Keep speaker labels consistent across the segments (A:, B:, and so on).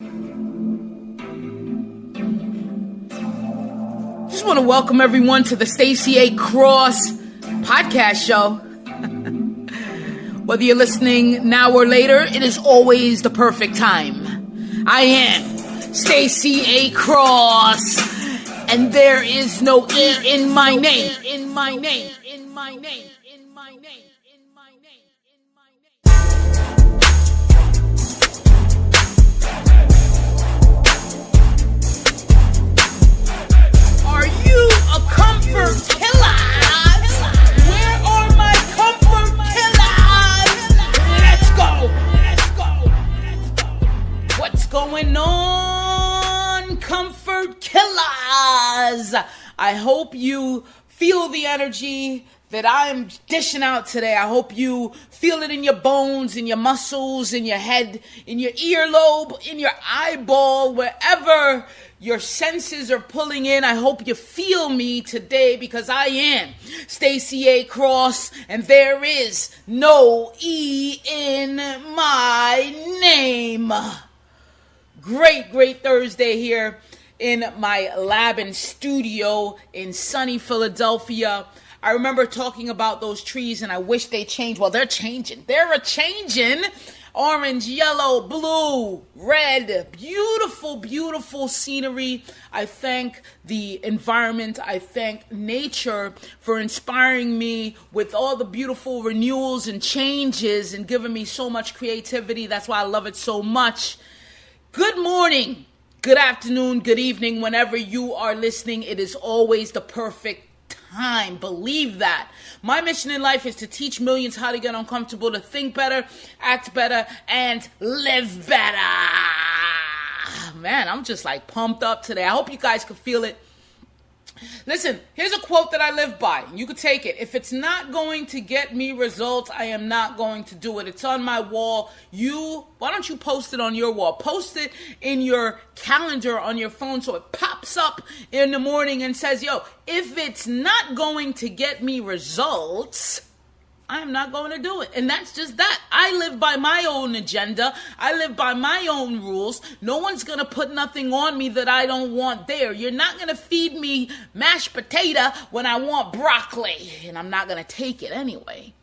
A: Just want to welcome everyone to the Stacy A. Cross podcast show. Whether you're listening now or later, it is always the perfect time. I am Stacy A. Cross, and there is no E in my name. Are you a comfort killer? Where are my comfort killers? Let's go. What's going on, comfort killers? I hope you feel the energy that I'm dishing out today. I hope you feel it in your bones, in your muscles, in your head, in your earlobe, in your eyeball, wherever your senses are pulling in. I hope you feel me today because I am Stacy A. Cross, and there is no E in my name. Great Thursday here in my lab and studio in sunny Philadelphia. I remember talking about those trees and I wish they changed. Well, they're changing. They're a-changing. Orange, yellow, blue, red. Beautiful scenery. I thank the environment. I thank nature for inspiring me with all the beautiful renewals and changes and giving me so much creativity. That's why I love it so much. Good morning, good afternoon, good evening. Whenever you are listening, it is always the perfect time. Believe that. My mission in life is to teach millions how to get uncomfortable, to think better, act better, and live better. Man, I'm just like pumped up today. I hope you guys can feel it. Listen, here's a quote that I live by. You could take it. If it's not going to get me results, I am not going to do it. It's on my wall. Why don't you post it on your wall? Post it in your calendar on your phone so it pops up in the morning and says, yo, if it's not going to get me results, I'm not going to do it. And that's just that. I live by my own agenda. I live by my own rules. No one's going to put nothing on me that I don't want there. You're not going to feed me mashed potato when I want broccoli. And I'm not going to take it anyway.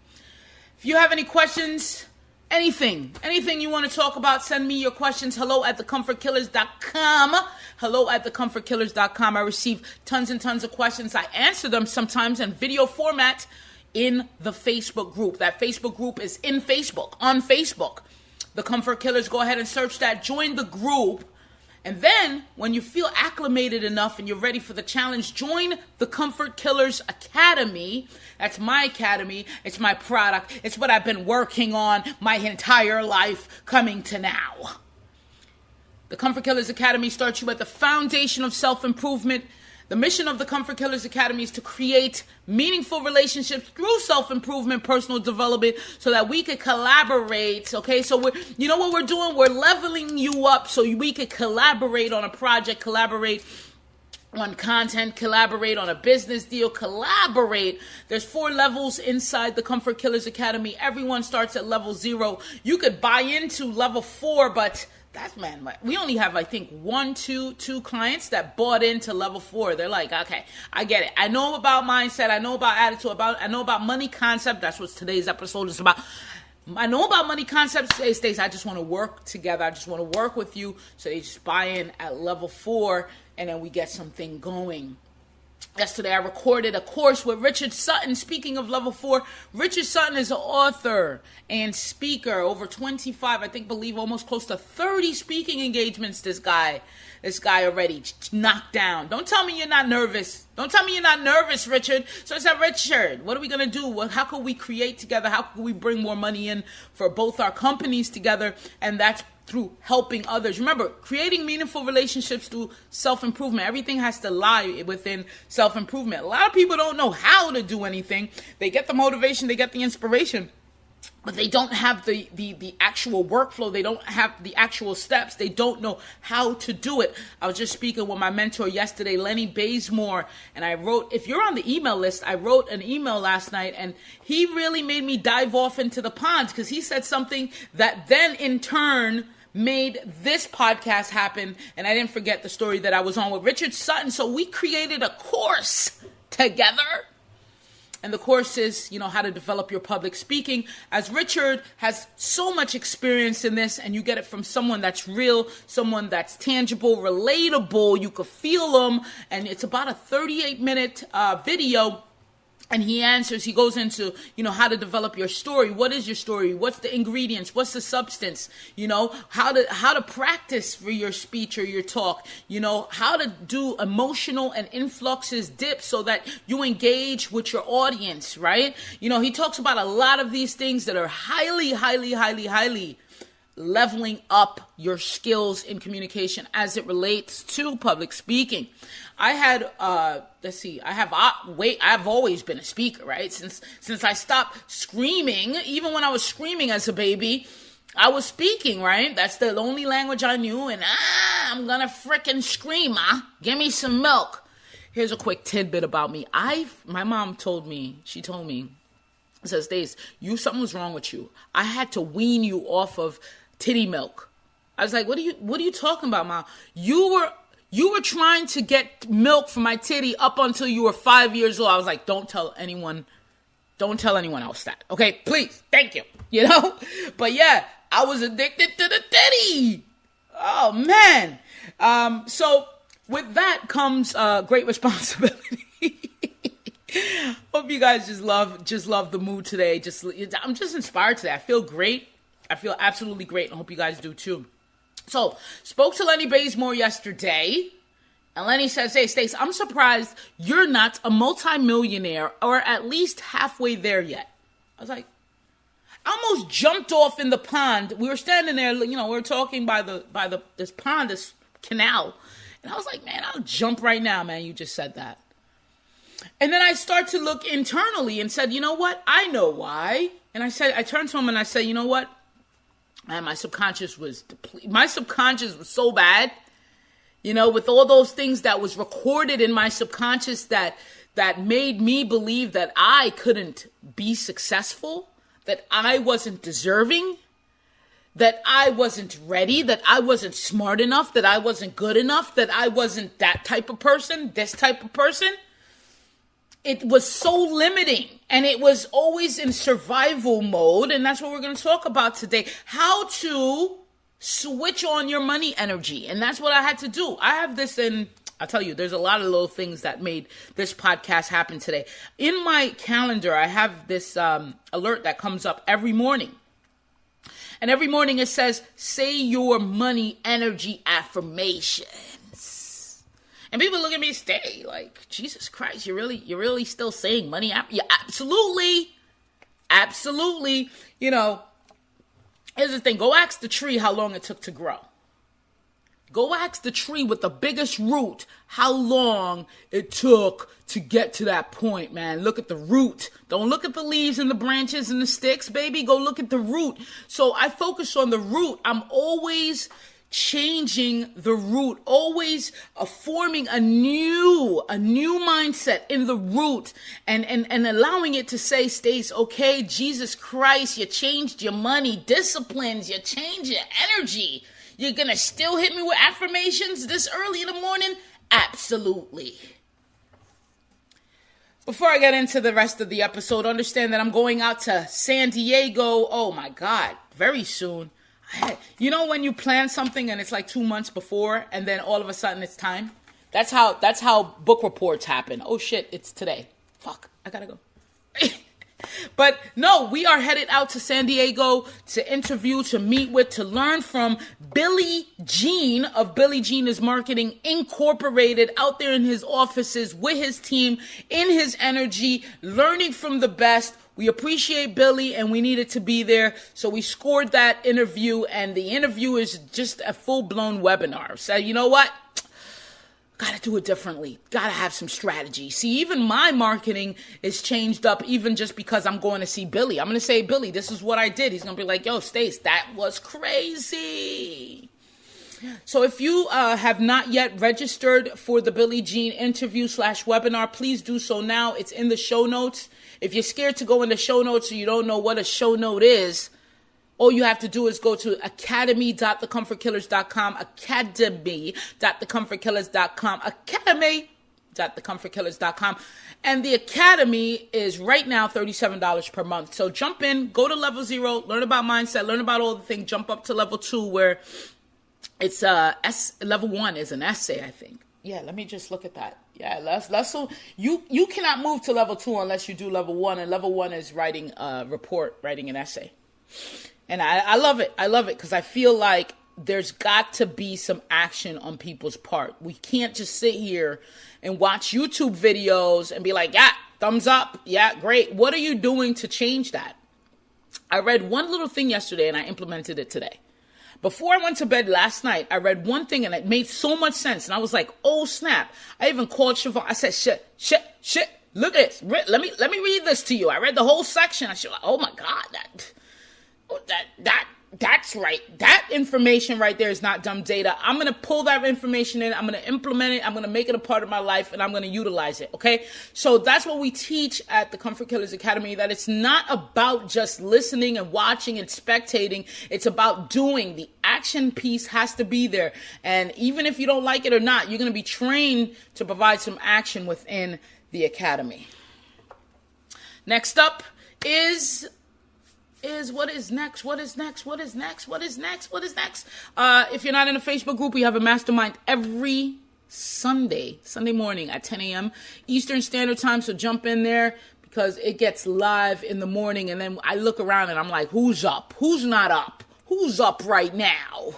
A: If you have any questions, anything you want to talk about, send me your questions. hello@thecomfortkillers.com. hello@thecomfortkillers.com. I receive tons and tons of questions. I answer them sometimes in video format in the Facebook group. That Facebook group is on Facebook. The Comfort Killers, go ahead and search that. Join the group. And then when you feel acclimated enough and you're ready for the challenge, join the Comfort Killers Academy. That's my academy. It's my product. It's what I've been working on my entire life coming to now. The Comfort Killers Academy starts you at the foundation of self-improvement. The mission of the Comfort Killers Academy is to create meaningful relationships through self-improvement, personal development, so that we could collaborate, okay? So you know what we're doing? We're leveling you up so we could collaborate on a project, collaborate on content, collaborate on a business deal, collaborate. There's 4 levels inside the Comfort Killers Academy. Everyone starts at level 0. You could buy into level 4, but we only have, I think, two clients that bought into level 4. They're like, okay, I get it. I know about mindset. I know about attitude. I know about money concept. That's what today's episode is about. I know about money concepts. Hey, Stacy, I just want to work together. I just want to work with you. So they just buy in at level 4, and then we get something going. Yesterday, I recorded a course with Richard Sutton. Speaking of level 4, Richard Sutton is an author and speaker. Over 25, believe almost close to 30 speaking engagements this guy already knocked down. Don't tell me you're not nervous. Don't tell me you're not nervous, Richard. So I said, Richard, what are we going to do? How can we create together? How can we bring more money in for both our companies together? And that's through helping others. Remember, creating meaningful relationships through self-improvement. Everything has to lie within self-improvement. A lot of people don't know how to do anything. They get the motivation, they get the inspiration, but they don't have the actual workflow. They don't have the actual steps. They don't know how to do it. I was just speaking with my mentor yesterday, Lenny Bazemore, and I wrote, if you're on the email list, I wrote an email last night, and he really made me dive off into the pond because he said something that then in turn made this podcast happen. And I didn't forget the story that I was on with Richard Sutton. So we created a course together. And the course is, how to develop your public speaking. As Richard has so much experience in this, and you get it from someone that's real, someone that's tangible, relatable, you could feel them. And it's about a 38-minute video. And he goes into, how to develop your story. What is your story? What's the ingredients? What's the substance? How to practice for your speech or your talk. How to do emotional and influxes dips so that you engage with your audience, right? He talks about a lot of these things that are highly, highly, highly, highly leveling up your skills in communication as it relates to public speaking. I've always been a speaker, right? Since I stopped screaming, even when I was screaming as a baby, I was speaking, right? That's the only language I knew, and I'm gonna frickin' scream, give me some milk. Here's a quick tidbit about me. My mom told me, says, Stace, something was wrong with you. I had to wean you off of titty milk. I was like, what are you talking about, Mom? You were trying to get milk from my titty up until you were 5 years old. I was like, don't tell anyone else that. Okay, please. Thank you. But yeah, I was addicted to the titty. Oh man. So with that comes great responsibility. Hope you guys just love the mood today. I'm just inspired today. I feel great. I feel absolutely great. And I hope you guys do too. So, spoke to Lenny Bazemore yesterday, and Lenny says, hey, Stace, I'm surprised you're not a multimillionaire or at least halfway there yet. I was like, I almost jumped off in the pond. We were standing there, we were talking by this pond, this canal, and I was like, man, I'll jump right now, man. You just said that. And then I start to look internally and said, you know what? I know why. And I turned to him and I said, you know what? Man, my subconscious was so bad, with all those things that was recorded in my subconscious that made me believe that I couldn't be successful, that I wasn't deserving, that I wasn't ready, that I wasn't smart enough, that I wasn't good enough, that I wasn't that type of person, this type of person. It was so limiting, and it was always in survival mode, and that's what we're going to talk about today. How to switch on your money energy, and that's what I had to do. I have this I'll tell you, there's a lot of little things that made this podcast happen today. In my calendar, I have this alert that comes up every morning. And every morning it says, say your money energy affirmation. And people look at me, stay like, Jesus Christ, you're really still saying money? Yeah, absolutely. Absolutely. Here's the thing. Go ask the tree how long it took to grow. Go ask the tree with the biggest root how long it took to get to that point, man. Look at the root. Don't look at the leaves and the branches and the sticks, baby. Go look at the root. So I focus on the root. I'm always changing the root, always forming a new mindset in the root and allowing it to say, Stace, okay, Jesus Christ, you changed your money disciplines, you changed your energy. You're going to still hit me with affirmations this early in the morning? Absolutely. Before I get into the rest of the episode, understand that I'm going out to San Diego. Oh my God, very soon. When you plan something and it's like 2 months before and then all of a sudden it's time? That's how book reports happen. Oh shit, it's today. Fuck, I gotta go. But no, we are headed out to San Diego to interview, to meet with, to learn from Billy Jean of Billy Jean is Marketing Incorporated, out there in his offices with his team, in his energy, learning from the best. We appreciate Billy and we needed to be there. So we scored that interview, and the interview is just a full-blown webinar. So you know what? Gotta do it differently. Gotta have some strategy. See, even my marketing is changed up even just because I'm going to see Billy. I'm going to say, Billy, this is what I did. He's going to be like, yo, Stace, that was crazy. So if you have not yet registered for the Billy Jean interview / webinar, please do so now. It's in the show notes. If you're scared to go in the show notes or you don't know what a show note is, all you have to do is go to academy.thecomfortkillers.com, academy.thecomfortkillers.com, academy.thecomfortkillers.com. And the academy is right now $37 per month. So jump in, go to level 0, learn about mindset, learn about all the things, jump up to level 2 where it's level 1 is an essay, I think. Yeah, let me just look at that. Yeah, let's so you cannot move to level 2 unless you do level 1, and level 1 is writing a report, writing an essay. And I love it. I love it because I feel like there's got to be some action on people's part. We can't just sit here and watch YouTube videos and be like, yeah, thumbs up. Yeah, great. What are you doing to change that? I read one little thing yesterday and I implemented it today. Before I went to bed last night, I read one thing and it made so much sense. And I was like, oh, snap. I even called Siobhan. I said, shit. Look at this. Let me read this to you. I read the whole section. I said, oh, my God, that's right. That information right there is not dumb data. I'm going to pull that information in. I'm going to implement it. I'm going to make it a part of my life, and I'm going to utilize it. Okay. So that's what we teach at the Comfort Killers Academy, that it's not about just listening and watching and spectating. It's about doing. The action piece has to be there. And even if you don't like it or not, you're going to be trained to provide some action within the academy. Next up is what is next? If you're not in a Facebook group, we have a mastermind every Sunday morning at 10 a.m. Eastern Standard Time. So jump in there because it gets live in the morning. And then I look around and I'm like, who's up? Who's not up? Who's up right now?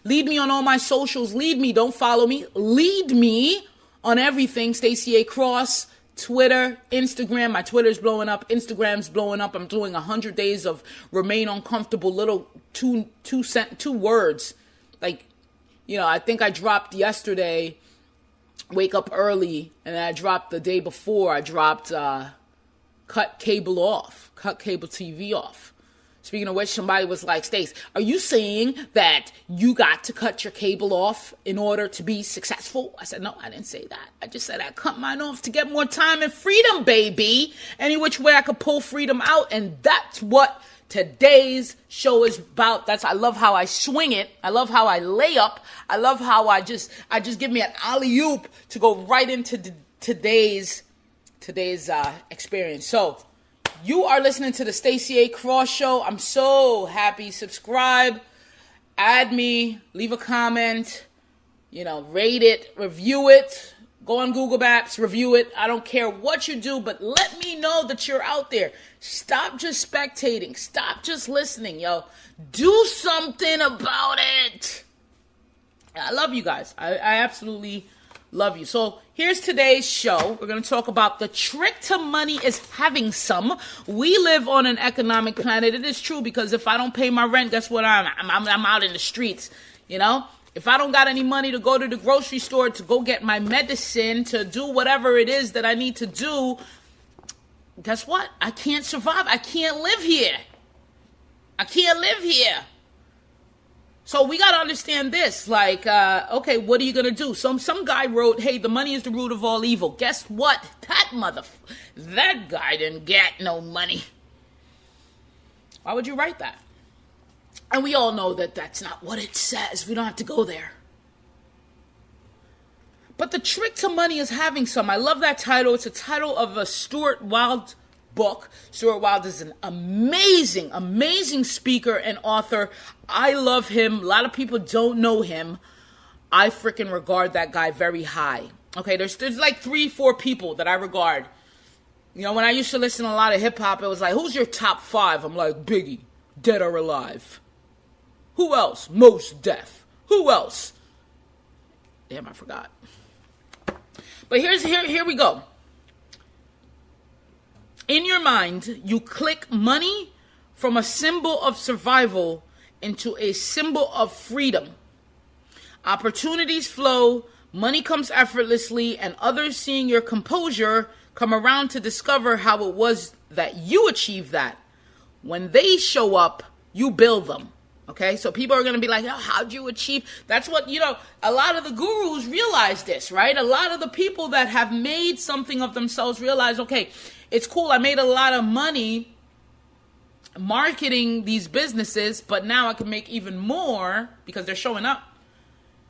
A: Lead me on all my socials. Lead me. Don't follow me. Lead me on everything. Stacy A. Cross. Twitter, Instagram. My Twitter's blowing up. Instagram's blowing up. I'm doing 100 days of remain uncomfortable, little two words. Like, I think I dropped yesterday, wake up early, and then I dropped the day before. I dropped cut cable TV off. Speaking of which, somebody was like, Stace, are you saying that you got to cut your cable off in order to be successful? I said, no, I didn't say that. I just said I cut mine off to get more time and freedom, baby. Any which way I could pull freedom out. And that's what today's show is about. I love how I swing it. I love how I lay up. I love how I just give me an alley-oop to go right into today's experience. So, you are listening to the Stacy A. Cross Show. I'm so happy. Subscribe, add me, leave a comment, rate it, review it. Go on Google Maps, review it. I don't care what you do, but let me know that you're out there. Stop just spectating. Stop just listening, yo. Do something about it. I love you guys. I absolutely love you. So here's today's show. We're going to talk about the trick to money is having some. We live on an economic planet. It is true, because if I don't pay my rent, guess what? I'm out in the streets, If I don't got any money to go to the grocery store, to go get my medicine, to do whatever it is that I need to do, guess what? I can't survive. I can't live here. So we got to understand this. Like, okay, what are you going to do? Some guy wrote, hey, the money is the root of all evil. Guess what? That guy didn't get no money. Why would you write that? And we all know that that's not what it says. We don't have to go there. But the trick to money is having some. I love that title. It's a title of a Stuart Wilde book. Stuart Wilde is an amazing, amazing speaker and author. I love him. A lot of people don't know him. I freaking regard that guy very high. Okay, there's like 3-4 people that I regard. When I used to listen to a lot of hip hop, it was like, who's your top 5? I'm like, Biggie, dead or alive. Who else? Mos Def. Who else? Damn, I forgot. But here we go. In your mind, you click money from a symbol of survival into a symbol of freedom. Opportunities flow, money comes effortlessly, and others, seeing your composure, come around to discover how it was that you achieved that. When they show up, you build them. Okay, so people are going to be like, oh, how'd you achieve? That's what, a lot of the gurus realize this, right? A lot of the people that have made something of themselves realize, okay, it's cool, I made a lot of money, marketing these businesses, but now I can make even more because they're showing up,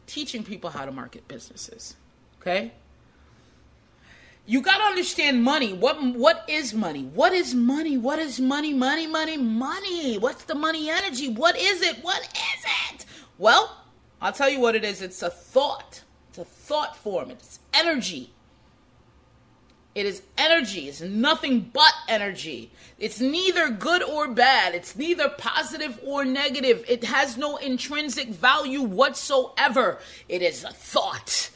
A: teaching people how to market businesses. Okay? You got to understand money. What is money? What is money? What is money? Money. What's the money energy? What is it? What is it? Well, I'll tell you what it is. It's a thought. It's a thought form. It's energy. It is energy. It's nothing but energy. It's neither good or bad. It's neither positive or negative. It has no intrinsic value whatsoever. It is a thought.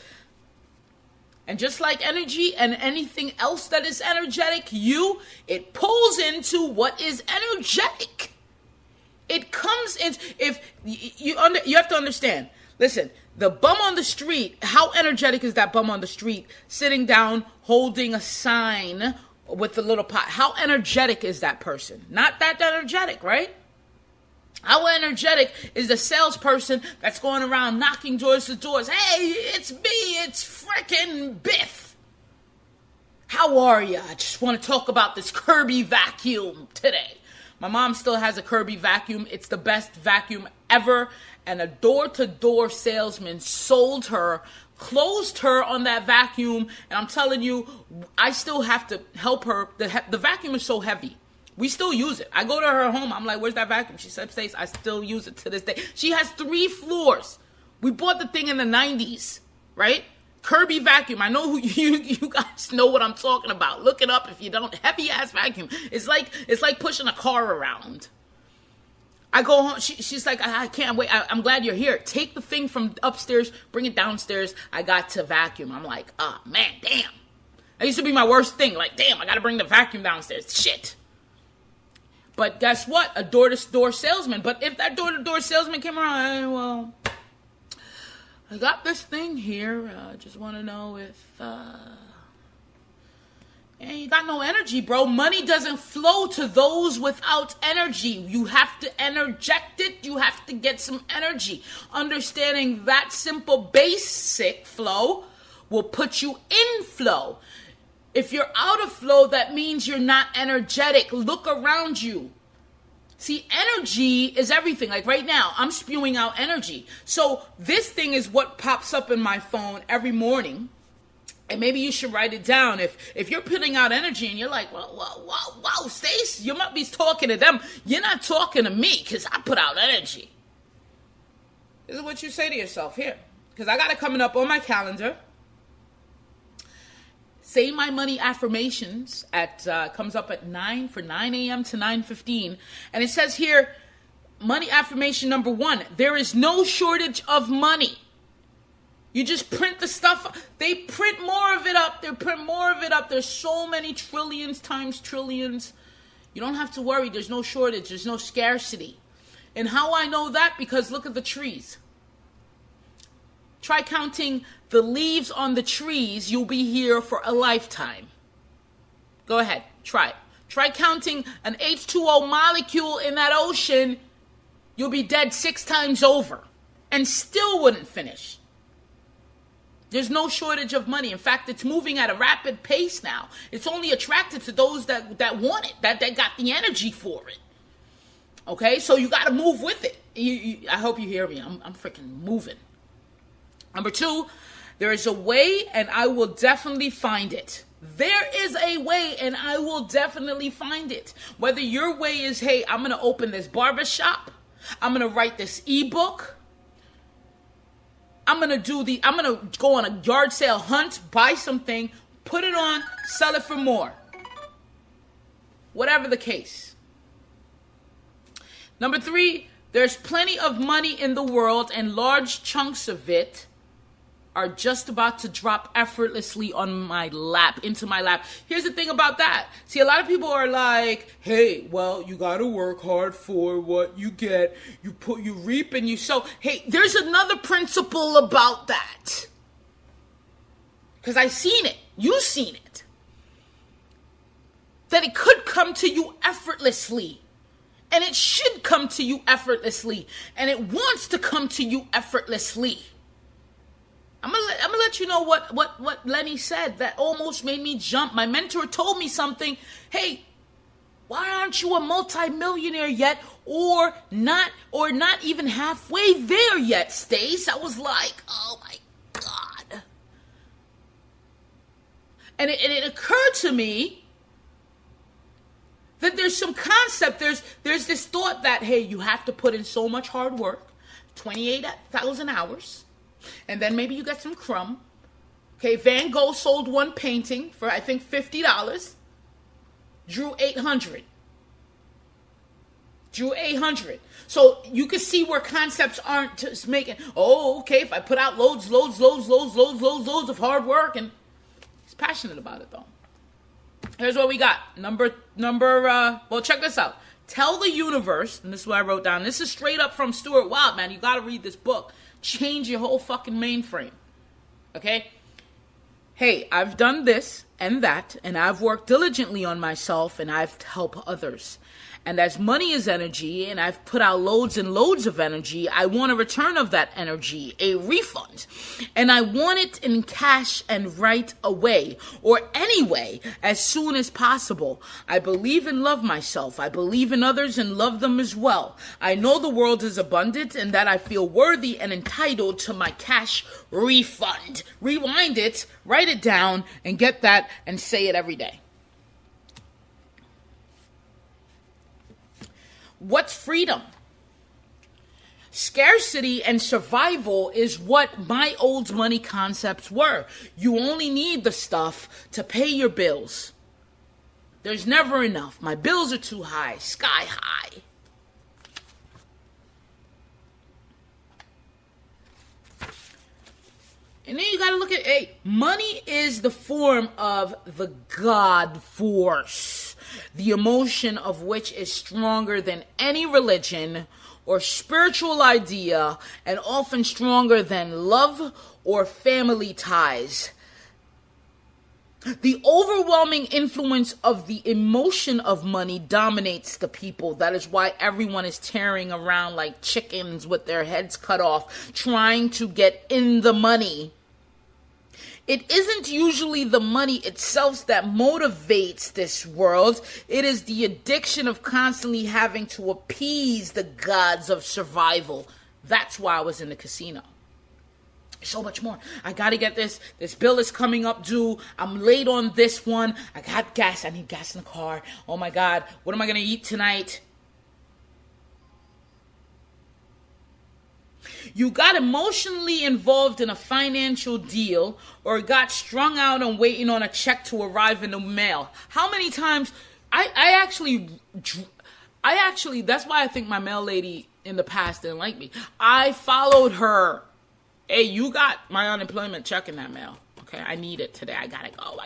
A: And just like energy and anything else that is energetic, it pulls into what is energetic. It comes in. If you have to understand. Listen, the bum on the street, how energetic is that bum on the street sitting down, holding a sign with the little pot? How energetic is that person? Not that energetic, right? How energetic is the salesperson that's going around knocking doors to doors? Hey, it's me, it's frickin' Biff. How are you? I just want to talk about this Kirby vacuum today. My mom still has a Kirby vacuum. It's the best vacuum ever. And a door-to-door salesman closed her on that vacuum. And I'm telling you, I still have to help her. The vacuum is so heavy. We still use it. I go to her home. I'm like, where's that vacuum? She said, Stace, I still use it to this day. She has 3 floors. We bought the thing in the 90s, right? Kirby vacuum. I know you guys know what I'm talking about. Look it up if you don't. Heavy ass vacuum. It's like pushing a car around. I go home. She's like, I can't wait. I'm glad you're here. Take the thing from upstairs, bring it downstairs. I got to vacuum. I'm like, oh man, damn. That used to be my worst thing. Like, damn, I got to bring the vacuum downstairs. Shit. But guess what? A door-to-door salesman. But if that door-to-door salesman came around, well, I got this thing here. I just want to know if, you got no energy, bro. Money doesn't flow to those without energy. You have to interject it. You have to get some energy. Understanding that simple basic flow will put you in flow. If you're out of flow, that means you're not energetic. Look around you. See, energy is everything. Like right now, I'm spewing out energy. So this thing is what pops up in my phone every morning. And maybe you should write it down. If you're putting out energy and you're like, whoa, Stace, you might be talking to them. You're not talking to me because I put out energy. This is what you say to yourself here. Because I got it coming up on my calendar. Say My Money affirmations comes up at 9 a.m. to 9:15. And it says here, money affirmation number 1, there is no shortage of money. You just print the stuff. They print more of it up. They print more of it up. There's so many trillions times trillions. You don't have to worry. There's no shortage. There's no scarcity. And how I know that? Because look at the trees. Try counting the leaves on the trees. You'll be here for a lifetime. Go ahead. Try it. Try counting an H2O molecule in that ocean. You'll be dead 6 times over and still wouldn't finish. There's no shortage of money. In fact, it's moving at a rapid pace now. It's only attracted to those that want it, that got the energy for it. Okay? So you got to move with it. I hope you hear me. I'm freaking moving. Number 2, there is a way and I will definitely find it. There is a way and I will definitely find it. Whether your way is, hey, I'm going to open this barbershop. I'm going to write this ebook. I'm going to go on a yard sale hunt, buy something, put it on, sell it for more. Whatever the case. Number 3, there's plenty of money in the world and large chunks of it are just about to drop effortlessly on my lap, into my lap. Here's the thing about that. See, a lot of people are like, hey, well, you got to work hard for what you get. You reap and you sow. Hey, there's another principle about that. Because I seen it. You seen it. That it could come to you effortlessly. And it should come to you effortlessly. And it wants to come to you effortlessly. I'm gonna let you know what Lenny said that almost made me jump. My mentor told me something. Hey, Why aren't you a multimillionaire yet, or not even halfway there yet, Stace? I was like, oh my God. And it occurred to me that there's some concept, there's this thought that, hey, you have to put in so much hard work, 28,000 hours, and then maybe you get some crumb. Okay, Van Gogh sold one painting for, I think, $50. Drew 800. So you can see where concepts aren't just making, oh, okay, if I put out loads of hard work, and he's passionate about it though. Here's what we got. Well, check this out. Tell the universe, and this is what I wrote down. This is straight up from Stuart Wilde, man. You got to read this book. Change your whole fucking mainframe. Okay? Hey, I've done this and that, and I've worked diligently on myself, and I've helped others. And as money is energy, and I've put out loads and loads of energy, I want a return of that energy, a refund. And I want it in cash and right away, or anyway, as soon as possible. I believe and love myself. I believe in others and love them as well. I know the world is abundant and that I feel worthy and entitled to my cash refund. Rewind it, write it down, and get that and say it every day. What's freedom? Scarcity and survival is what my old money concepts were. You only need the stuff to pay your bills. There's never enough. My bills are too high, sky high. And then you got to look at, hey, money is the form of the God force, the emotion of which is stronger than any religion or spiritual idea, and often stronger than love or family ties. The overwhelming influence of the emotion of money dominates the people. That is why everyone is tearing around like chickens with their heads cut off, trying to get in the money. It isn't usually the money itself that motivates this world. It is the addiction of constantly having to appease the gods of survival. That's why I was in the casino. So much more. I got to get this. This bill is coming up due. I'm late on this one. I got gas. I need gas in the car. Oh my God. What am I going to eat tonight? You got emotionally involved in a financial deal or got strung out on waiting on a check to arrive in the mail. How many times I actually, that's why I think my mail lady in the past didn't like me. I followed her. Hey, you got my unemployment check in that mail. Okay, I need it today. I gotta go.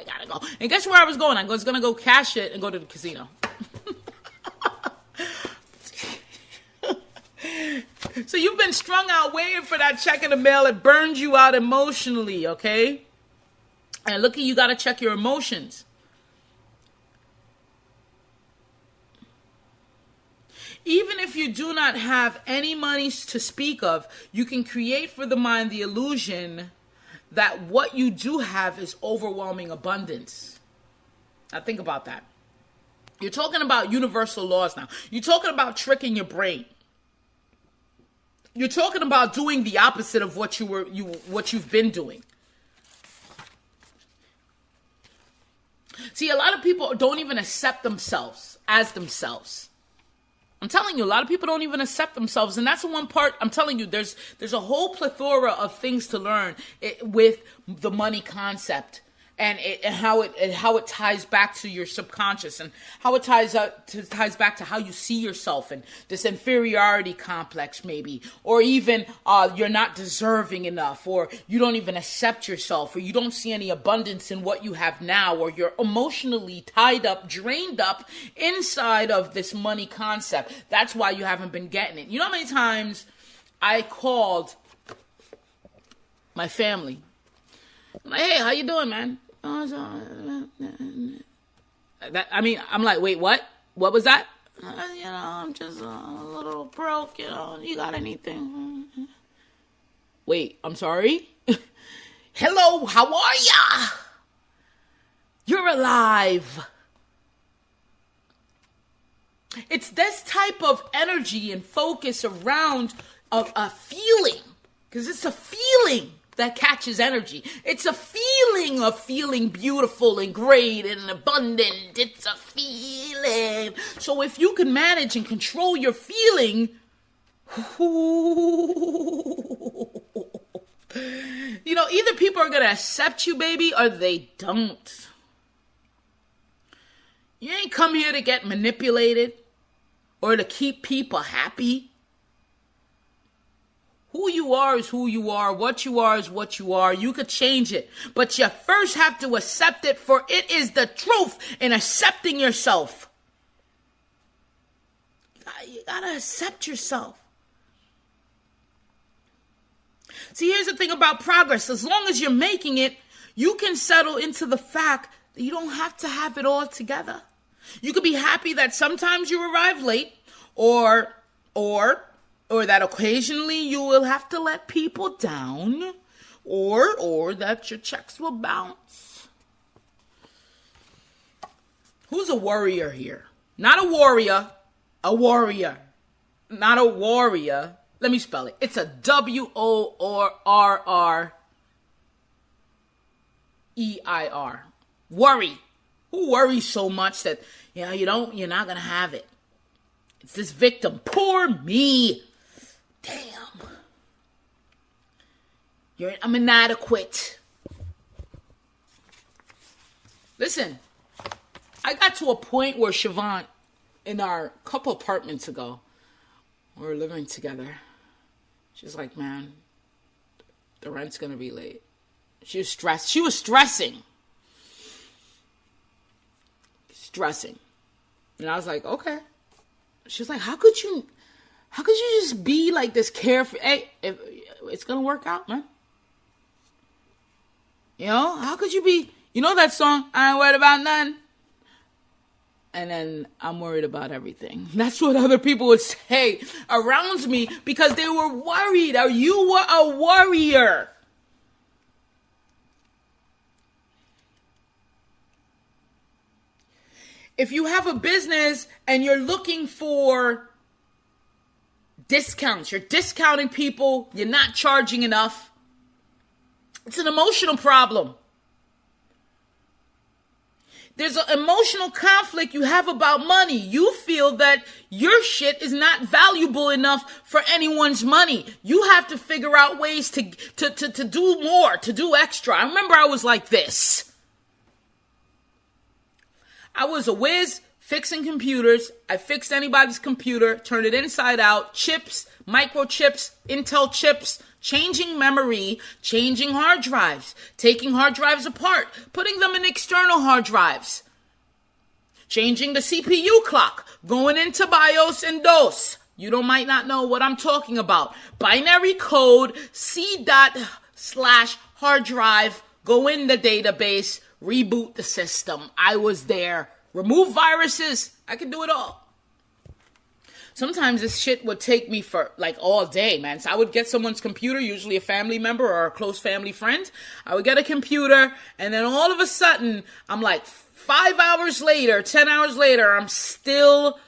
A: And guess where I was going? I was gonna go cash it and go to the casino. So you've been strung out waiting for that check in the mail. It burned you out emotionally, okay? And look, you got to check your emotions. Even if you do not have any money to speak of, you can create for the mind the illusion that what you do have is overwhelming abundance. Now think about that. You're talking about universal laws now. You're talking about tricking your brain. You're talking about doing the opposite of what you've been doing. See, a lot of people don't even accept themselves as themselves. I'm telling you, a lot of people don't even accept themselves. And that's the one part I'm telling you, there's a whole plethora of things to learn with the money concept. And how it ties back to your subconscious, and how it ties back to how you see yourself, and this inferiority complex maybe, or even you're not deserving enough, or you don't even accept yourself, or you don't see any abundance in what you have now, or you're emotionally tied up, drained up inside of this money concept. That's why you haven't been getting it. You know how many times I called my family? I'm like, hey, how you doing, man? I'm like, wait, what? What was that? I'm just a little broke, you got anything? Wait, I'm sorry? Hello, how are ya? You're alive. It's this type of energy and focus around a feeling, because it's a feeling that catches energy. It's a feeling of feeling beautiful and great and abundant. It's a feeling. So if you can manage and control your feeling, either people are going to accept you, baby, or they don't. You ain't come here to get manipulated or to keep people happy. Who you are is who you are. What you are is what you are. You could change it, but you first have to accept it, for it is the truth in accepting yourself. You gotta accept yourself. See, here's the thing about progress. As long as you're making it, you can settle into the fact that you don't have to have it all together. You could be happy that sometimes you arrive late, or that occasionally you will have to let people down, or that your checks will bounce. Who's a warrior here? Not a warrior, a warrior. Not a warrior. Let me spell it. It's a W-O-R-R-E-I-R. Worry. Who worries so much that, you're not going to have it? It's this victim. Poor me. Damn. I'm inadequate. Listen, I got to a point where Siobhan, in our couple apartments ago, we were living together. She's like, man, the rent's going to be late. She was stressed. She was stressing. And I was like, okay. She's like, how could you just be like this carefree? Hey, it's going to work out, man. How could you be, that song, I ain't worried about none. And then I'm worried about everything. That's what other people would say around me because they were worried. Or you were a warrior. If you have a business and you're looking for discounts, you're discounting people, you're not charging enough, it's an emotional problem. There's an emotional conflict you have about money. You feel that your shit is not valuable enough for anyone's money. You have to figure out ways to do more, to do extra. I remember I was like this. I was a whiz fixing computers. I fixed anybody's computer, turned it inside out, chips, microchips, Intel chips, changing memory, changing hard drives, taking hard drives apart, putting them in external hard drives, changing the CPU clock, going into BIOS and DOS. You might not know what I'm talking about. Binary code, C./hard drive, go in the database, reboot the system. I was there. Remove viruses. I could do it all. Sometimes this shit would take me for like all day, man. So I would get someone's computer, usually a family member or a close family friend. I would get a computer, and then all of a sudden, I'm like 5 hours later, 10 hours later, I'm still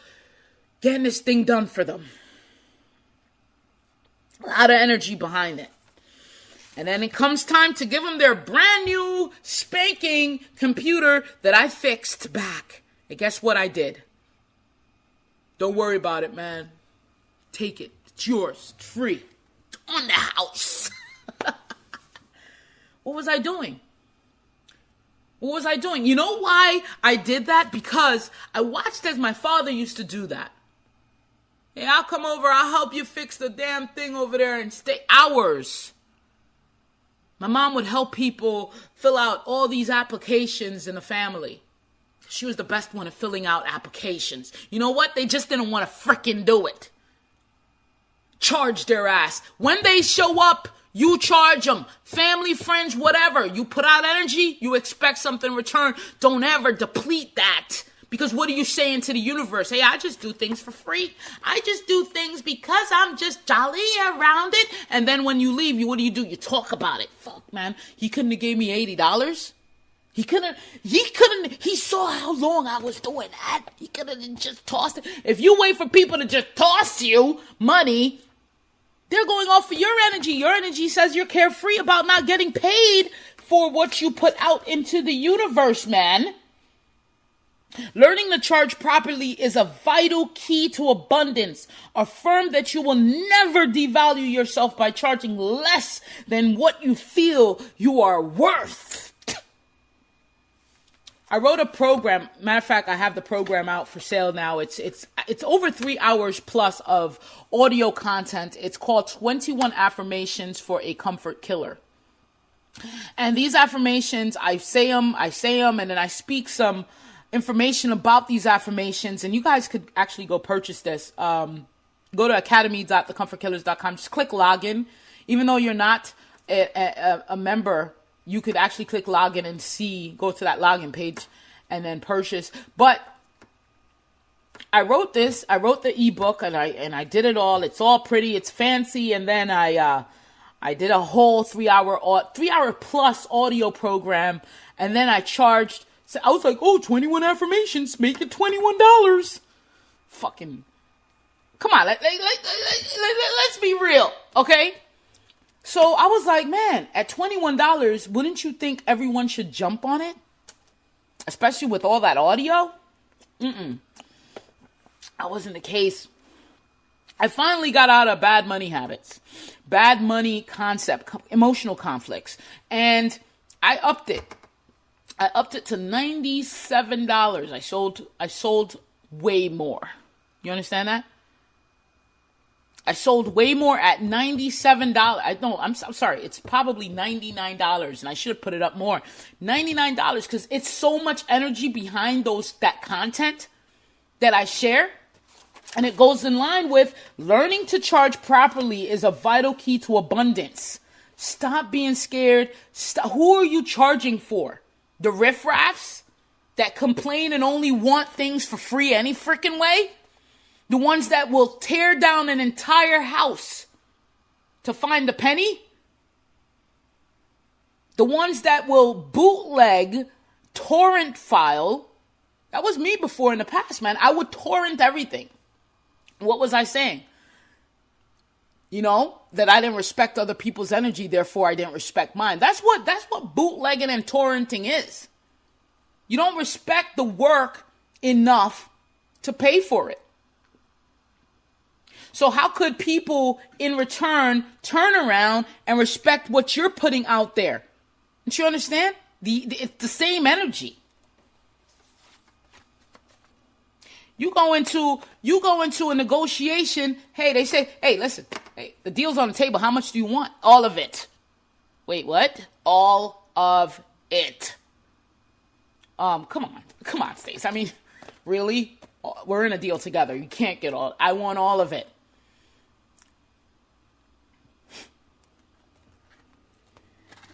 A: getting this thing done for them. A lot of energy behind it. And then it comes time to give them their brand new spanking computer that I fixed back. And guess what I did? Don't worry about it, man. Take it. It's yours. It's free. It's on the house. What was I doing? You know why I did that? Because I watched as my father used to do that. Hey, I'll come over. I'll help you fix the damn thing over there and stay hours. My mom would help people fill out all these applications in the family. She was the best one at filling out applications. You know what? They just didn't want to frickin' do it. Charge their ass. When they show up, you charge them. Family, friends, whatever. You put out energy, you expect something in return. Don't ever deplete that. Because what are you saying to the universe? Hey, I just do things for free. I just do things because I'm just jolly around it. And then when you leave, what do? You talk about it. Fuck, man. He couldn't have gave me $80. He saw how long I was doing that. He could have just tossed it. If you wait for people to just toss you money, they're going off of your energy. Your energy says you're carefree about not getting paid for what you put out into the universe, man. Learning to charge properly is a vital key to abundance. Affirm that you will never devalue yourself by charging less than what you feel you are worth. I wrote a program. Matter of fact, I have the program out for sale now. It's over 3 hours plus of audio content. It's called 21 Affirmations for a Comfort Killer. And these affirmations, I say them, and then I speak some information about these affirmations. And you guys could actually go purchase this. Go to academy.thecomfortkillers.com. Just click login. Even though you're not a member, you could actually click login and go to that login page and then purchase. But I wrote this. I wrote the ebook and I did it all. It's all pretty. It's fancy. And then I did a whole 3 hour plus audio program. And then I charged. So I was like, 21 affirmations, make it $21. Fucking, come on, let's be real, okay? So I was like, man, at $21, wouldn't you think everyone should jump on it? Especially with all that audio? That wasn't the case. I finally got out of bad money habits, bad money concept, emotional conflicts, and I upped it. I upped it to $97. I sold way more. You understand that? I sold way more at $97. I'm sorry. It's probably $99, and I should have put it up more. $99 because it's so much energy behind that content that I share. And it goes in line with learning to charge properly is a vital key to abundance. Stop being scared. Who are you charging for? The riffraffs that complain and only want things for free any freaking way? The ones that will tear down an entire house to find a penny? The ones that will bootleg, torrent file? That was me before in the past, man. I would torrent everything. What was I saying? That I didn't respect other people's energy, therefore I didn't respect mine. That's what bootlegging and torrenting is. You don't respect the work enough to pay for it. So how could people in return turn around and respect what you're putting out there? Don't you understand? It's the same energy. You go into a negotiation. Hey, they say, hey, listen, hey, the deal's on the table. How much do you want? All of it. Wait, what? All of it. Come on, Stacy. I mean, really? We're in a deal together. You can't get all. I want all of it.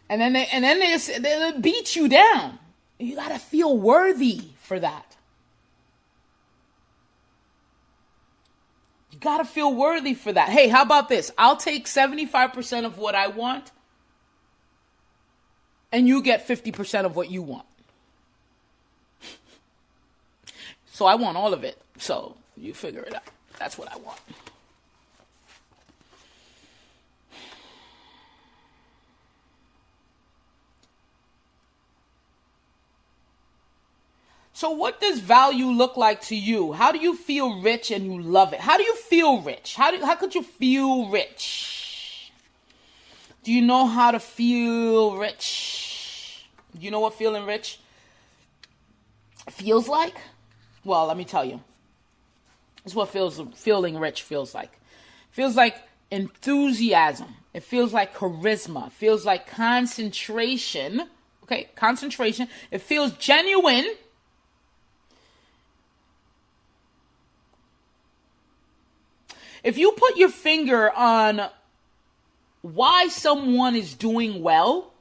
A: And then they beat you down. You gotta feel worthy for that. You gotta feel worthy for that. Hey, how about this? I'll take 75% of what I want, and you get 50% of what you want. So I want all of it. So you figure it out. That's what I want. So what does value look like to you? How do you feel rich and you love it? How do you feel rich? How could you feel rich? Do you know how to feel rich? Do you know what feeling rich feels like? Well, let me tell you. This is what feeling rich feels like. It feels like enthusiasm. It feels like charisma. It feels like concentration. Okay, concentration. It feels genuine. If you put your finger on why someone is doing well,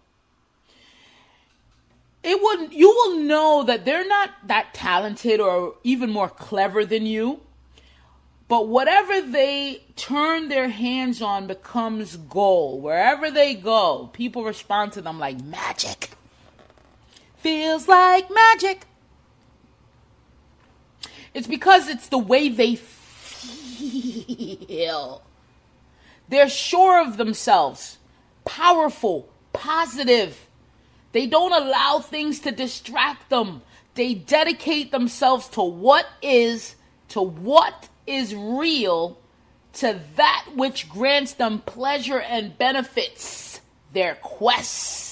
A: you will know that they're not that talented or even more clever than you. But whatever they turn their hands on becomes gold. Wherever they go, people respond to them like magic. feels like magic. It's because it's the way they feel. They're sure of themselves, powerful, positive. They don't allow things to distract them. They dedicate themselves to what is real, to that which grants them pleasure and benefits their quests.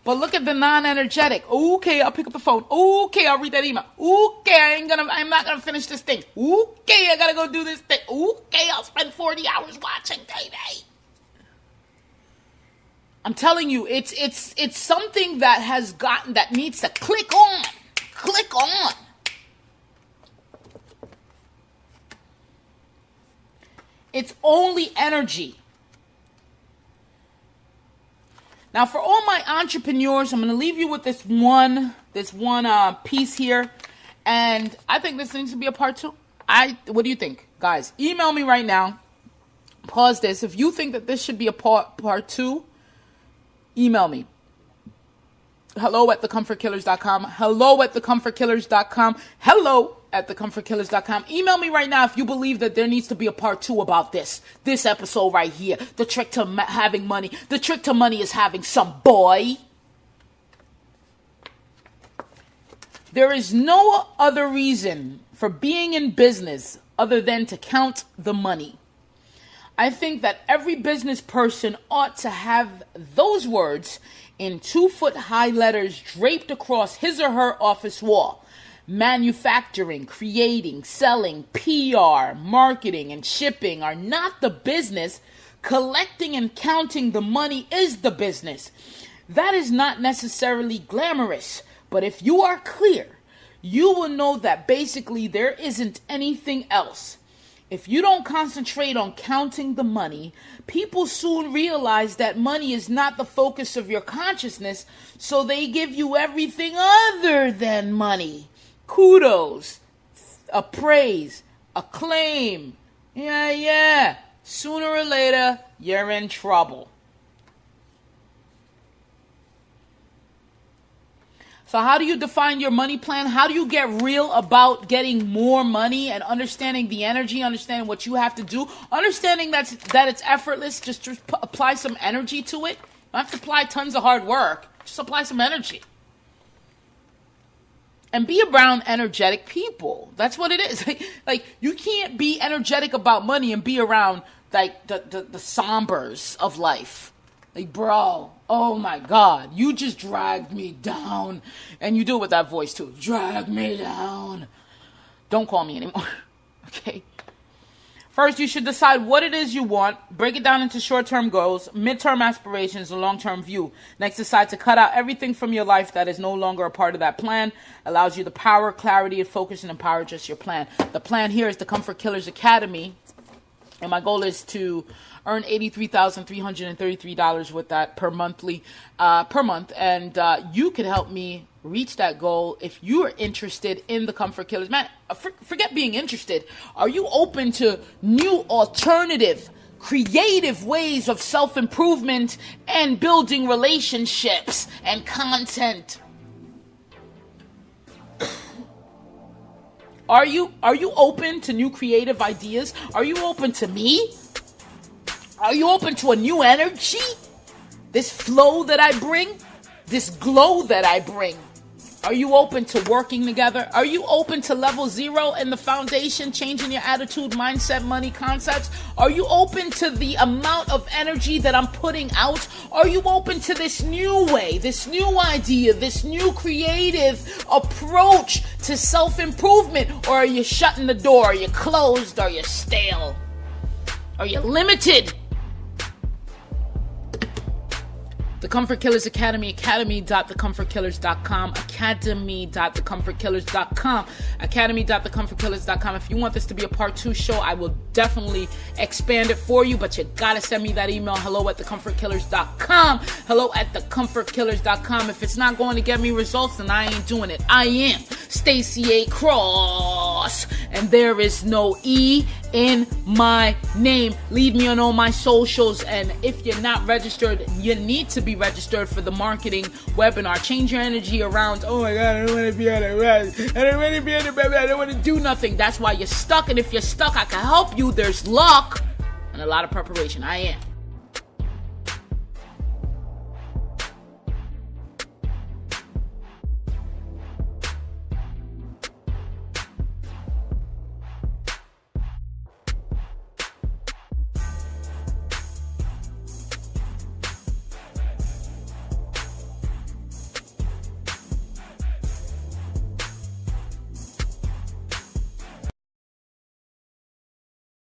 A: But look at the non-energetic. Okay, I'll pick up the phone. Okay, I'll read that email. Okay, I'm not gonna finish this thing. Okay, I gotta go do this thing. Okay, I'll spend 40 hours watching TV. I'm telling you, it's something that needs to click on. Click on. It's only energy. Now, for all my entrepreneurs, I'm going to leave you with this one piece here, and I think this needs to be a part 2. What do you think, guys? Email me right now. Pause this. If you think that this should be a part 2, email me. hello@thecomfortkillers.com. hello@thecomfortkillers.com. hello@thecomfortkillers.com. Email me right now if you believe that there needs to be a part 2 about this episode right here. The trick to having money. The trick to money is having some boy. There is no other reason for being in business other than to count the money. I think that every business person ought to have those words in 2-foot-high letters draped across his or her office wall. Manufacturing, creating, selling, PR, marketing, and shipping are not the business. Collecting and counting the money is the business. That is not necessarily glamorous, but if you are clear, you will know that basically there isn't anything else. If you don't concentrate on counting the money, people soon realize that money is not the focus of your consciousness, so they give you everything other than money. Kudos, praise, acclaim. Yeah. Sooner or later, you're in trouble. So how do you define your money plan? How do you get real about getting more money and understanding the energy, understanding what you have to do, understanding that it's effortless, just apply some energy to it? You don't have to apply tons of hard work. Just apply some energy. And be around energetic people. That's what it is. Like you can't be energetic about money and be around like the sombers of life. Like, bro, oh my God, you just dragged me down. And you do it with that voice too. Drag me down. Don't call me anymore. Okay? First, you should decide what it is you want. Break it down into short-term goals, mid-term aspirations, and long-term view. Next, decide to cut out everything from your life that is no longer a part of that plan. Allows you the power, clarity, and focus, and empower just your plan. The plan here is the Comfort Killers Academy. And my goal is to earn $83,333 with that per month. And you can help me reach that goal if you are interested in the Comfort Killers. Man, forget being interested. Are you open to new, alternative, creative ways of self-improvement and building relationships and content? Are you open to new creative ideas? Are you open to me? Are you open to a new energy? This flow that I bring? This glow that I bring? Are you open to working together? Are you open to level 0 in the foundation, changing your attitude, mindset, money, concepts? Are you open to the amount of energy that I'm putting out? Are you open to this new way, this new idea, this new creative approach to self-improvement? Or are you shutting the door? Are you closed? Are you stale? Are you limited? The Comfort Killers Academy, academy.thecomfortkillers.com, academy.thecomfortkillers.com, academy.thecomfortkillers.com. If you want this to be a part 2 show, I will definitely expand it for you, but you gotta send me that email, hello@thecomfortkillers.com, hello@thecomfortkillers.com. If it's not going to get me results, then I ain't doing it. I am Stacy A. Cross, and there is no E in my name. Lead me on all my socials. And if you're not registered, you need to be registered for the marketing webinar. Change your energy around, oh my God, I don't want to be on a rest. I don't want to be on a baby. I don't want to do nothing. That's why you're stuck. And if you're stuck, I can help you. There's luck and a lot of preparation. I am